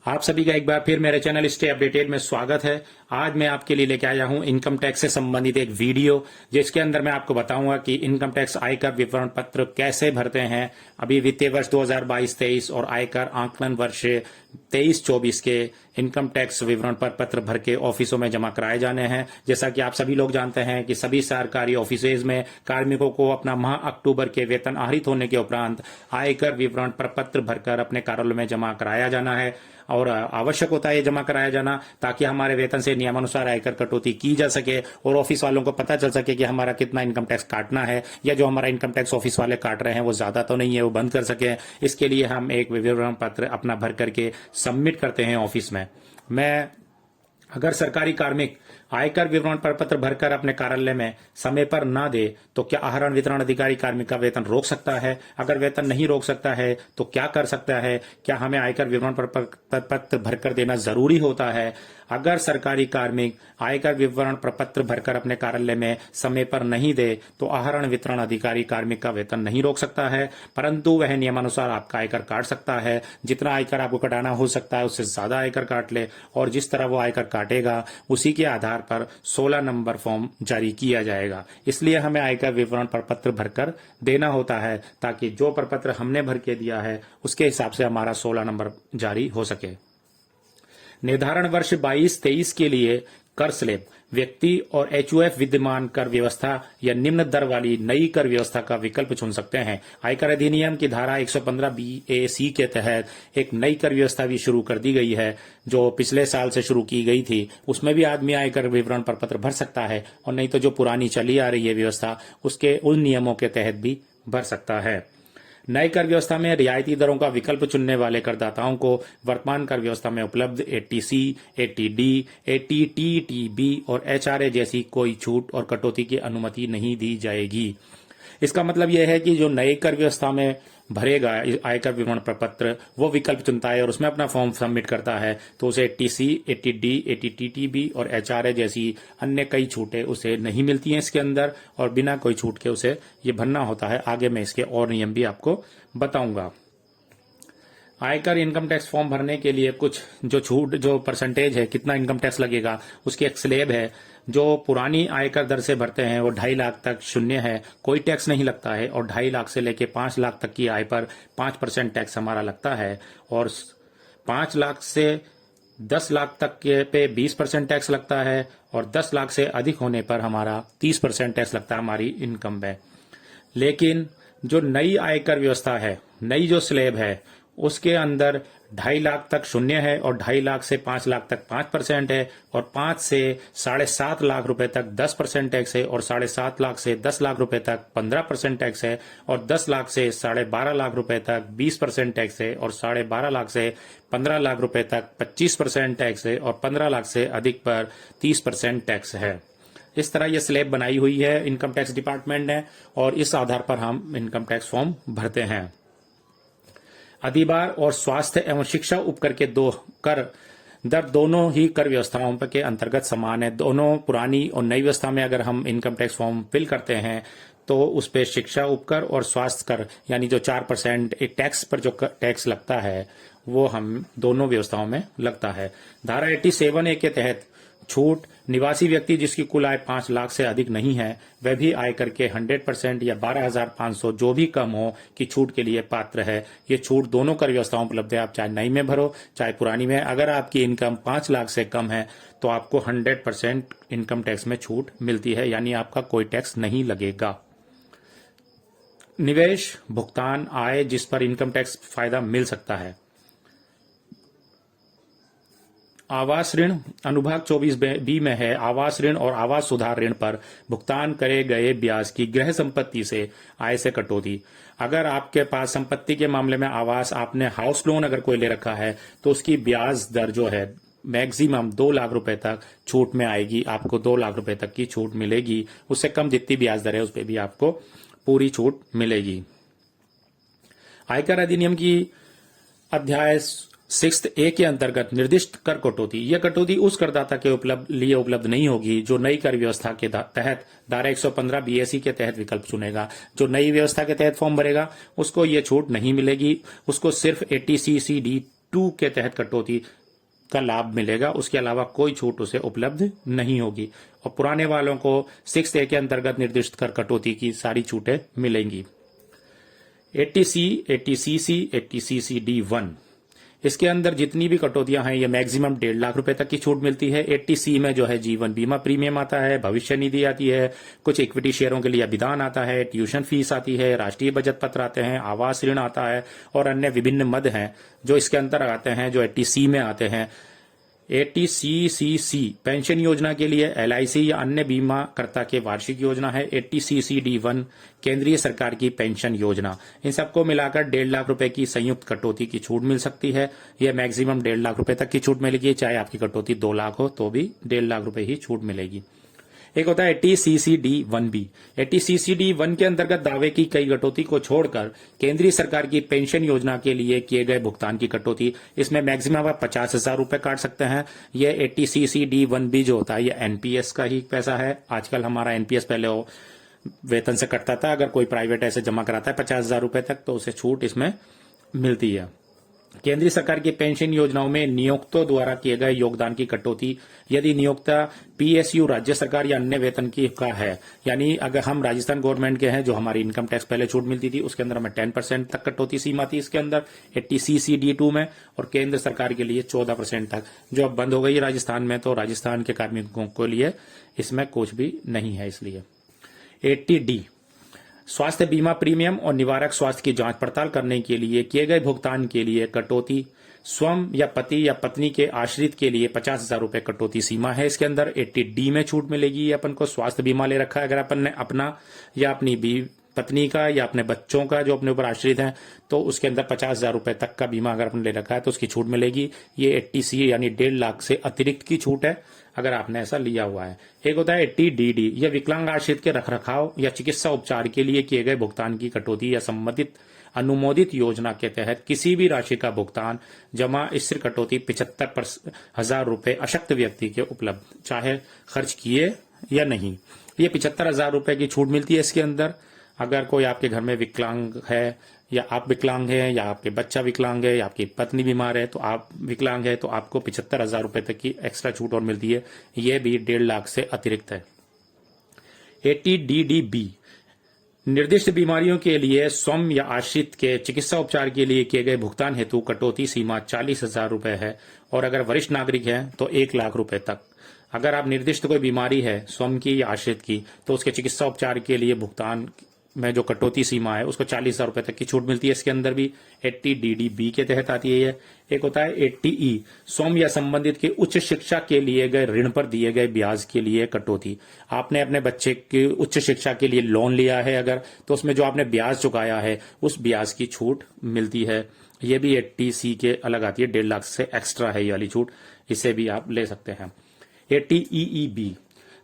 आप सभी का एक बार फिर मेरे चैनल स्टे अपडेटेड में स्वागत है। आज मैं आपके लिए लेके आया हूं इनकम टैक्स से संबंधित एक वीडियो, जिसके अंदर मैं आपको बताऊंगा कि इनकम टैक्स आयकर विवरण पत्र कैसे भरते हैं। अभी वित्तीय वर्ष 2022-23 और आयकर आकलन वर्ष 23-24 के इनकम टैक्स विवरण पर पत्र भर के ऑफिसों में जमा कराए जाने हैं। जैसा कि आप सभी लोग जानते हैं कि सभी सरकारी ऑफिसेज में कार्मिकों को अपना माह अक्टूबर के वेतन आहरित होने के उपरांत आयकर विवरण पर पत्र भरकर अपने कार्यालय में जमा कराया जाना है और आवश्यक होता है ये जमा कराया जाना, ताकि हमारे वेतन से नियमानुसार आयकर कटौती की जा सके और ऑफिस वालों को पता चल सके कि हमारा कितना इनकम टैक्स काटना है, या जो हमारा इनकम टैक्स ऑफिस वाले काट रहे हैं वो ज्यादा तो नहीं है, वो बंद कर सके। इसके लिए हम एक विवरण पत्र अपना भर करके सबमिट करते हैं ऑफिस में। अगर सरकारी कार्मिक आयकर विवरण पर पत्र भरकर अपने कार्यालय में समय पर ना दे तो क्या आहरण वितरण अधिकारी कार्मिक का वेतन रोक सकता है? अगर वेतन नहीं रोक सकता है तो क्या कर सकता है? क्या हमें आयकर विवरण पर पत्र भरकर देना जरूरी होता है? अगर सरकारी कार्मिक आयकर विवरण पर पत्र भरकर अपने कार्यालय में समय पर नहीं दे तो आहरण वितरण अधिकारी कार्मिक का वेतन नहीं रोक सकता है, परंतु वह नियमानुसार आपका आयकर काट सकता है। जितना आयकर आपको कटाना हो सकता है उससे ज्यादा आयकर काट ले, और जिस तरह वो आयकर काटेगा उसी के आधार पर 16 नंबर फॉर्म जारी किया जाएगा। इसलिए हमें आयकर विवरण पर पत्र भरकर देना होता है, ताकि जो प्रपत्र हमने भर के दिया है उसके हिसाब से हमारा 16 नंबर जारी हो सके। निर्धारण वर्ष 22-23 के लिए कर स्लैब व्यक्ति और एचयूएफ विद्यमान कर व्यवस्था या निम्न दर वाली नई कर व्यवस्था का विकल्प चुन सकते हैं। आयकर अधिनियम की धारा 115B(a)(c) के तहत एक नई कर व्यवस्था भी शुरू कर दी गई है, जो पिछले साल से शुरू की गई थी। उसमें भी आदमी आयकर विवरण पर पत्र भर सकता है, और नहीं तो जो पुरानी चली आ रही है व्यवस्था उसके उन नियमों के तहत भी भर सकता है। नई कर व्यवस्था में रियायती दरों का विकल्प चुनने वाले करदाताओं को वर्तमान कर व्यवस्था में उपलब्ध 80C, 80D, 80TTB और HRA जैसी कोई छूट और कटौती की अनुमति नहीं दी जाएगी। इसका मतलब यह है कि जो नई कर व्यवस्था में भरेगा आयकर विवरण प्रपत्र, वो विकल्प चुनता है और उसमें अपना फॉर्म सबमिट करता है, तो उसे 80C, 80D, 80TTB और HRA जैसी अन्य कई छूटें उसे नहीं मिलती हैं इसके अंदर, और बिना कोई छूट के उसे ये भरना होता है। आगे मैं इसके और नियम भी आपको बताऊंगा। आयकर इनकम टैक्स फॉर्म भरने के लिए कुछ जो छूट, जो परसेंटेज है, कितना इनकम टैक्स लगेगा, उसकी एक स्लैब है। जो पुरानी आयकर दर से भरते हैं वो 2.5 लाख तक शून्य है, कोई टैक्स नहीं लगता है, और 2.5 लाख से लेके 5 लाख तक की आय पर 5% टैक्स हमारा लगता है, और 5 लाख से 10 लाख तक के पे 20% टैक्स लगता है, और 10 लाख से अधिक होने पर हमारा 30% टैक्स लगता है हमारी इनकम में। लेकिन जो नई आयकर व्यवस्था है, नई जो स्लैब है, उसके अंदर 2.5 लाख तक शून्य है, और 2.5 लाख से 5 लाख तक 5% है, और 5 से 7.5 लाख रुपए तक 10% टैक्स है, और 7.5 लाख से 10 लाख रुपए तक 15% टैक्स है, और 10 लाख से 12.5 लाख रुपए तक 20% टैक्स है, और 12.5 लाख से 15 लाख रुपए तक 25% टैक्स है, और 15 लाख से अधिक पर 30% टैक्स है। इस तरह ये स्लैब बनाई हुई है इनकम टैक्स डिपार्टमेंट ने, और इस आधार पर हम इनकम टैक्स फॉर्म भरते हैं। अधिभार और स्वास्थ्य एवं शिक्षा उपकर के दो कर दर दोनों ही कर व्यवस्थाओं के अंतर्गत समान है। दोनों पुरानी और नई व्यवस्था में अगर हम इनकम टैक्स फॉर्म फिल करते हैं तो उस पे शिक्षा उपकर और स्वास्थ्य कर, यानी जो 4% एक टैक्स पर जो टैक्स लगता है, वो हम दोनों व्यवस्थाओं में लगता है। धारा 87A के तहत छूट निवासी व्यक्ति जिसकी कुल आय 5 लाख से अधिक नहीं है, वह भी आयकर के 100% या 12,500 जो भी कम हो की छूट के लिए पात्र है। ये छूट दोनों कर व्यवस्थाओं उपलब्ध है, आप चाहे नई में भरो चाहे पुरानी में। अगर आपकी इनकम 5 लाख से कम है तो आपको 100% इनकम टैक्स में छूट मिलती है, यानी आपका कोई टैक्स नहीं लगेगा। निवेश भुगतान आय जिस पर इनकम टैक्स फायदा मिल सकता है। आवास ऋण अनुभाग 24B में है, आवास ऋण और आवास सुधार ऋण पर भुगतान करे गए ब्याज की गृह संपत्ति से आय से कटौती। अगर आपके पास संपत्ति के मामले में आवास, आपने हाउस लोन अगर कोई ले रखा है, तो उसकी ब्याज दर जो है मैक्सिमम 2 लाख रुपए तक छूट में आएगी। आपको 2 लाख रुपए तक की छूट मिलेगी, उससे कम जितनी ब्याज दर है उस पर भी आपको पूरी छूट मिलेगी। आयकर अधिनियम की अध्याय 6A के अंतर्गत निर्दिष्ट कर कटौती, यह कटौती उस करदाता के लिए उपलब्ध नहीं होगी जो नई कर व्यवस्था के तहत धारा 115B(a)(c) के तहत विकल्प चुनेगा। जो नई व्यवस्था के तहत फॉर्म भरेगा उसको ये छूट नहीं मिलेगी, उसको सिर्फ 80C, 80D, 2 के तहत कटौती का लाभ मिलेगा, उसके अलावा कोई छूट उसे उपलब्ध नहीं होगी। और पुराने वालों को 6A के अंतर्गत निर्दिष्ट कर कटौती की सारी छूटें मिलेंगी। 80C, 80CC, 80CC D1, इसके अंदर जितनी भी कटौतियां हैं ये मैक्सिमम 1.5 लाख रुपए तक की छूट मिलती है। 80C में जो है जीवन बीमा प्रीमियम आता है, भविष्य निधि आती है, कुछ इक्विटी शेयरों के लिए अभिदान आता है, ट्यूशन फीस आती है, राष्ट्रीय बचत पत्र आते हैं, आवास ऋण आता है और अन्य विभिन्न मद हैं जो इसके अंतर आते हैं, जो 80C में आते हैं। 80CCC पेंशन योजना के लिए LIC या अन्य बीमा कर्ता के वार्षिक योजना है। 80CC D1 केंद्रीय सरकार की पेंशन योजना। इन सबको मिलाकर 1.5 लाख रुपए की संयुक्त कटौती की छूट मिल सकती है। यह मैक्सिमम 1.5 लाख रुपए तक की छूट मिलेगी, चाहे आपकी कटौती 2 लाख हो तो भी 1.5 लाख रुपए ही छूट मिलेगी। एक होता है 80CC D1B। 80CC D1 के अंतर्गत दावे की कई कटौती को छोड़कर केंद्रीय सरकार की पेंशन योजना के लिए किए गए भुगतान की कटौती, इसमें मैक्सिमम आप 50,000 रुपए काट सकते हैं। यह 80CC D1B जो होता है यह NPS का ही पैसा है। आजकल हमारा NPS पहले वो वेतन से कटता था, अगर कोई प्राइवेट ऐसे जमा कराता है 50,000 रुपए तक तो उसे छूट इसमें मिलती है। केंद्रीय सरकार की पेंशन योजनाओं में नियोक्तों द्वारा किए गए योगदान की कटौती, यदि नियोक्ता PSU राज्य सरकार या अन्य वेतन की का है, यानी अगर हम राजस्थान गवर्नमेंट के हैं जो हमारी इनकम टैक्स पहले छूट मिलती थी उसके अंदर हमें 10% तक कटौती सीमा थी इसके अंदर 80CC D2 में, और केंद्र सरकार के लिए 14% तक, जो अब बंद हो गई है राजस्थान में, तो राजस्थान के कार्मिकों के लिए इसमें कुछ भी नहीं है। इसलिए 80D स्वास्थ्य बीमा प्रीमियम और निवारक स्वास्थ्य की जांच पड़ताल करने के लिए किए गए भुगतान के लिए कटौती, स्वयं या पति या पत्नी के आश्रित के लिए 50,000 रुपए कटौती सीमा है इसके अंदर। 80D में छूट मिलेगी। अपन को स्वास्थ्य बीमा ले रखा है, अगर अपन ने अपना या अपनी पत्नी का या अपने बच्चों का जो अपने ऊपर आश्रित हैं तो उसके अंदर 50,000 रुपए तक का बीमा अगर आपने ले रखा है तो उसकी छूट मिलेगी। ये 80C यानी 1.5 लाख से अतिरिक्त की छूट है अगर आपने ऐसा लिया हुआ है। एक होता है 80DD, यह विकलांग आश्रित के रखरखाव या चिकित्सा उपचार के लिए किए गए भुगतान की कटौती या संबंधित अनुमोदित योजना के तहत किसी भी राशि का भुगतान जमा स्थिर कटौती 75,000 रुपए अशक्त व्यक्ति के उपलब्ध, चाहे खर्च किए या नहीं। ये 75,000 रुपए की छूट मिलती है इसके अंदर। अगर कोई आपके घर में विकलांग है या आप विकलांग हैं या आपके बच्चा विकलांग है या आपकी पत्नी बीमार है तो आप विकलांग है तो आपको 75,000 रुपए तक की एक्स्ट्रा छूट और मिलती है। यह भी 1.5 लाख से अतिरिक्त है। 80DDB निर्दिष्ट बीमारियों के लिए स्वयं या आश्रित के चिकित्सा उपचार के लिए किए गए भुगतान हेतु कटौती सीमा 40,000 रुपए है, और अगर वरिष्ठ नागरिक हैं तो 1 लाख रुपए तक। अगर आप निर्दिष्ट कोई बीमारी है स्वयं की या आश्रित की तो उसके चिकित्सा उपचार के लिए भुगतान में जो कटौती सीमा है उसको 40,000 रुपए तक की छूट मिलती है इसके अंदर भी। 80DDB के तहत आती है ये। एक होता है 80E स्वयं या संबंधित के उच्च शिक्षा के लिए गए ऋण पर दिए गए ब्याज के लिए कटौती। आपने अपने बच्चे की उच्च शिक्षा के लिए लोन लिया है अगर, तो उसमें जो आपने ब्याज चुकाया है उस ब्याज की छूट मिलती है। ये भी 80C के अलग आती है, 1.5 लाख से एक्स्ट्रा है ये वाली छूट, इसे भी आप ले सकते हैं। 80EEB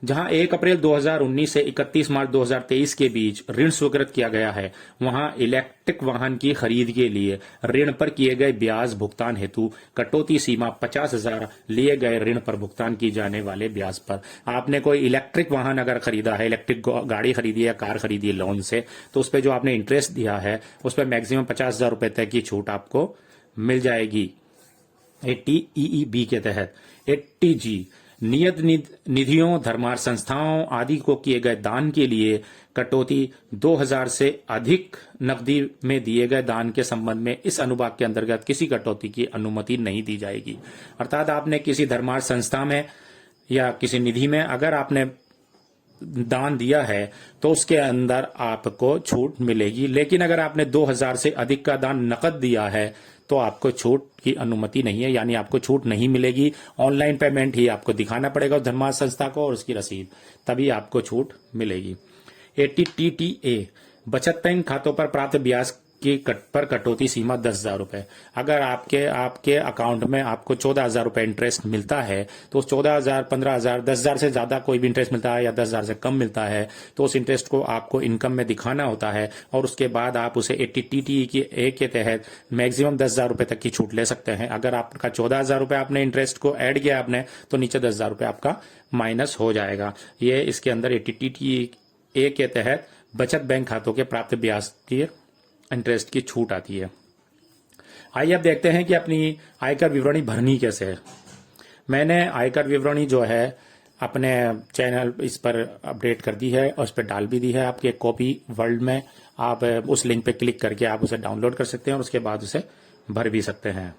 जहां 1 अप्रैल 2019 से 31 मार्च 2023 के बीच ऋण स्वीकृत किया गया है, वहां इलेक्ट्रिक वाहन की खरीद के लिए ऋण पर किए गए ब्याज भुगतान हेतु कटौती सीमा 50,000 लिए गए ऋण पर भुगतान की जाने वाले ब्याज पर। आपने कोई इलेक्ट्रिक वाहन अगर खरीदा है, इलेक्ट्रिक गाड़ी खरीदी है या कार खरीदी है लोन से, तो उस पर जो आपने इंटरेस्ट दिया है उस पर मैक्सिमम 50,000 रुपए तक की छूट आपको मिल जाएगी 80EEB के तहत। 80G नियत निधियों, धर्मार्थ संस्थाओं आदि को किए गए दान के लिए कटौती 2,000 से अधिक नकदी में दिए गए दान के संबंध में इस अनुभाग के अंतर्गत किसी कटौती की अनुमति नहीं दी जाएगी। अर्थात आपने किसी धर्मार्थ संस्था में या किसी निधि में अगर आपने दान दिया है तो उसके अंदर आपको छूट मिलेगी, लेकिन अगर आपने 2,000 से अधिक का दान नकद दिया है तो आपको छूट की अनुमति नहीं है, यानी आपको छूट नहीं मिलेगी। ऑनलाइन पेमेंट ही आपको दिखाना पड़ेगा उस धर्मार्थ संस्था को और उसकी रसीद, तभी आपको छूट मिलेगी। 80TTA बचत बैंक खातों पर प्राप्त ब्याज की पर कटौती सीमा 10,000 रुपए। अगर आपके अकाउंट में आपको 14,000 रुपए इंटरेस्ट मिलता है तो उस 14,000, 15,000, 10,000 से ज्यादा कोई भी इंटरेस्ट मिलता है या 10,000 से कम मिलता है तो उस इंटरेस्ट को आपको इनकम में दिखाना होता है, और उसके बाद आप उसे 80TTA के तहत मैक्सिमम 10,000 रुपए तक की छूट ले सकते हैं। अगर आपका 14,000 रुपए आपने इंटरेस्ट को ऐड किया आपने तो नीचे 10,000 रुपए आपका माइनस हो जाएगा। ये इसके अंदर 80TTA के तहत बचत बैंक खातों के प्राप्त ब्याज की इंटरेस्ट की छूट आती है। आइए अब देखते हैं कि अपनी आयकर विवरणी भरनी कैसे है। मैंने आयकर विवरणी जो है अपने चैनल इस पर अपडेट कर दी है और उस पर डाल भी दी है। आपकी एक कॉपी वर्ल्ड में आप उस लिंक पे क्लिक करके आप उसे डाउनलोड कर सकते हैं और उसके बाद उसे भर भी सकते हैं।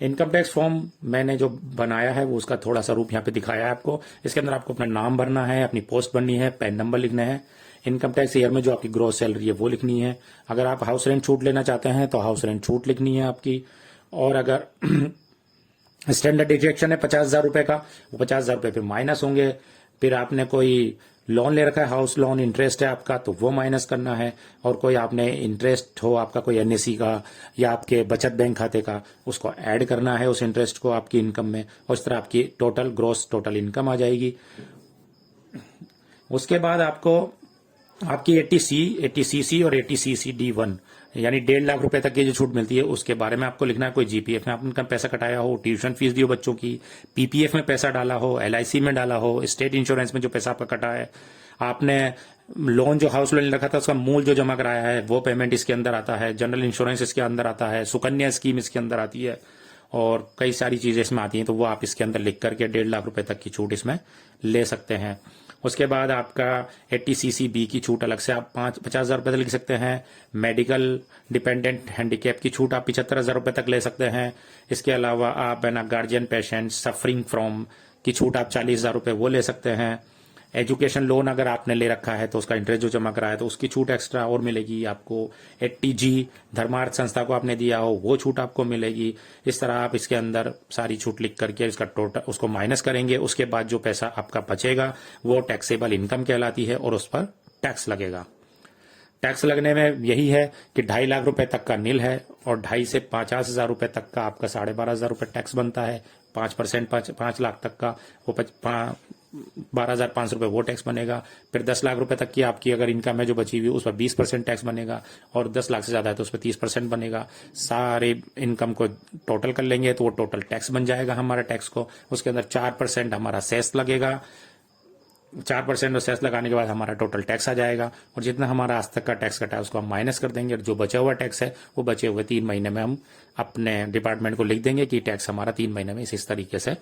इनकम टैक्स फॉर्म मैंने जो बनाया है वो उसका थोड़ा सा रूप यहाँ पे दिखाया है आपको। इसके अंदर आपको अपना नाम भरना है, अपनी पोस्ट भरनी है, पैन नंबर लिखना है, इनकम टैक्स ईयर में जो आपकी ग्रॉस सैलरी है वो लिखनी है। अगर आप हाउस रेंट छूट लेना चाहते हैं तो हाउस रेंट छूट लिखनी है आपकी। और अगर स्टैंडर्ड डिडक्शन है 50,000 रुपए का, वो 50,000 रुपए फिर माइनस होंगे। फिर आपने कोई लोन ले रखा है, हाउस लोन इंटरेस्ट है आपका, तो वो माइनस करना है। और कोई आपने इंटरेस्ट हो आपका कोई एनएससी का या आपके बचत बैंक खाते का, उसको ऐड करना है उस इंटरेस्ट को आपकी इनकम में, और इस तरह आपकी टोटल ग्रॉस टोटल इनकम आ जाएगी। उसके बाद आपको आपकी 80CC और 80CCD1 यानी 1.5 लाख रुपए तक की जो छूट मिलती है उसके बारे में आपको लिखना है। कोई जीपीएफ में आपने पैसा कटाया हो, ट्यूशन फीस दी हो बच्चों की, पीपीएफ में पैसा डाला हो, एलआईसी में डाला हो, स्टेट इंश्योरेंस में जो पैसा आपका कटा है, आपने लोन जो हाउस लोन रखा था उसका मूल जो जमा कराया है वो पेमेंट इसके अंदर आता है, जनरल इंश्योरेंस इसके अंदर आता है, सुकन्या स्कीम इसके अंदर आती है और कई सारी चीजें इसमें आती हैं। तो वो आप इसके अंदर लिख करके 1.5 लाख रुपए तक की छूट इसमें ले सकते हैं। उसके बाद आपका 80CCB की छूट अलग से आप 50,000 रुपए तक लिख सकते हैं। मेडिकल डिपेंडेंट हैंडीकैप की छूट आप 75,000 रुपए तक ले सकते हैं। इसके अलावा आप है ना गार्जियन पेशेंट सफरिंग फ्रॉम की छूट आप 40,000 रुपए वो ले सकते हैं। एजुकेशन लोन अगर आपने ले रखा है तो उसका इंटरेस्ट जो जमा करा है तो उसकी छूट एक्स्ट्रा और मिलेगी आपको। 80G धर्मार्थ संस्था को आपने दिया हो वो छूट आपको मिलेगी। इस तरह आप इसके अंदर सारी छूट लिख करके इसका टोटल उसको माइनस करेंगे। उसके बाद जो पैसा आपका बचेगा वो टैक्सेबल इनकम कहलाती है और उस पर टैक्स लगेगा। टैक्स लगने में यही है कि 2.5 लाख रुपए तक का नील है और 2.5 से 50,000 रुपए तक का आपका 12,500 रुपए टैक्स बनता है। 5% 5 लाख तक का वो 12,500 रुपए वो टैक्स बनेगा। फिर 10 लाख रुपए तक की आपकी अगर इनकम है जो बची हुई उस पर 20% टैक्स बनेगा और 10 लाख से ज्यादा है तो उस पर 30% बनेगा। सारे इनकम को टोटल कर लेंगे तो वो टोटल टैक्स बन जाएगा हमारा टैक्स को। उसके अंदर 4% हमारा सेस लगेगा। 4% सेस लगाने के बाद हमारा टोटल टैक्स आ जाएगा और जितना हमारा आज तक का टैक्स कटा है उसको हम माइनस कर देंगे और जो बचा हुआ टैक्स है वो बचे हुए 3 महीने में हम अपने डिपार्टमेंट को लिख देंगे कि टैक्स हमारा 3 महीने में इस तरीके से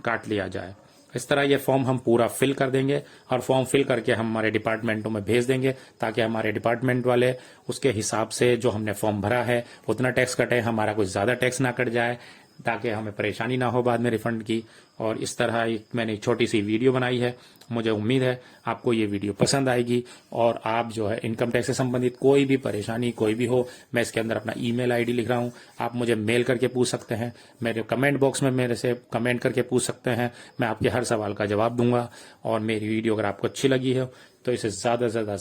काट लिया जाए। इस तरह ये फॉर्म हम पूरा फिल कर देंगे और फॉर्म फिल करके हम हमारे डिपार्टमेंटों में भेज देंगे ताकि हमारे डिपार्टमेंट वाले उसके हिसाब से जो हमने फॉर्म भरा है उतना टैक्स कटे, हमारा कुछ ज्यादा टैक्स ना कट जाए ताकि हमें परेशानी ना हो बाद में रिफंड की। और इस तरह मैंने एक छोटी सी वीडियो बनाई है। मुझे उम्मीद है आपको ये वीडियो पसंद आएगी और आप जो है इनकम टैक्स से संबंधित कोई भी परेशानी कोई भी हो, मैं इसके अंदर अपना ईमेल आईडी लिख रहा हूँ, आप मुझे मेल करके पूछ सकते हैं, मेरे कमेंट बॉक्स में मेरे से कमेंट करके पूछ सकते हैं, मैं आपके हर सवाल का जवाब दूंगा। और मेरी वीडियो अगर आपको अच्छी लगी है तो इसे ज्यादा से ज्यादा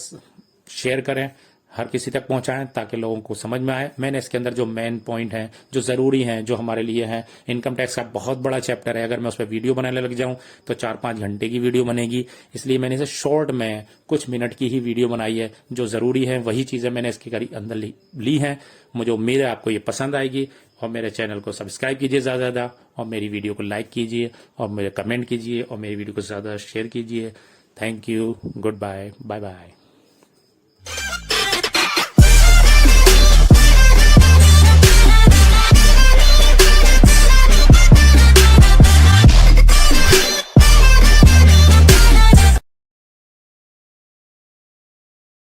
शेयर करें, हर किसी तक पहुंचाएं ताकि लोगों को समझ में आए। मैंने इसके अंदर जो मेन पॉइंट हैं जो जरूरी हैं जो हमारे लिए हैं, इनकम टैक्स का बहुत बड़ा चैप्टर है, अगर मैं उस पर वीडियो बनाने लग जाऊं तो 4-5 घंटे की वीडियो बनेगी, इसलिए मैंने इसे शॉर्ट में कुछ मिनट की ही वीडियो बनाई है। जो जरूरी है वही चीजें मैंने इसके अंदर ली हैं। मुझे उम्मीद है आपको ये पसंद आएगी और मेरे चैनल को सब्सक्राइब कीजिए ज्यादा से ज्यादा और मेरी वीडियो को लाइक कीजिए और मेरे कमेंट कीजिए और मेरी वीडियो को ज्यादा शेयर कीजिए। Thank you, goodbye, bye bye.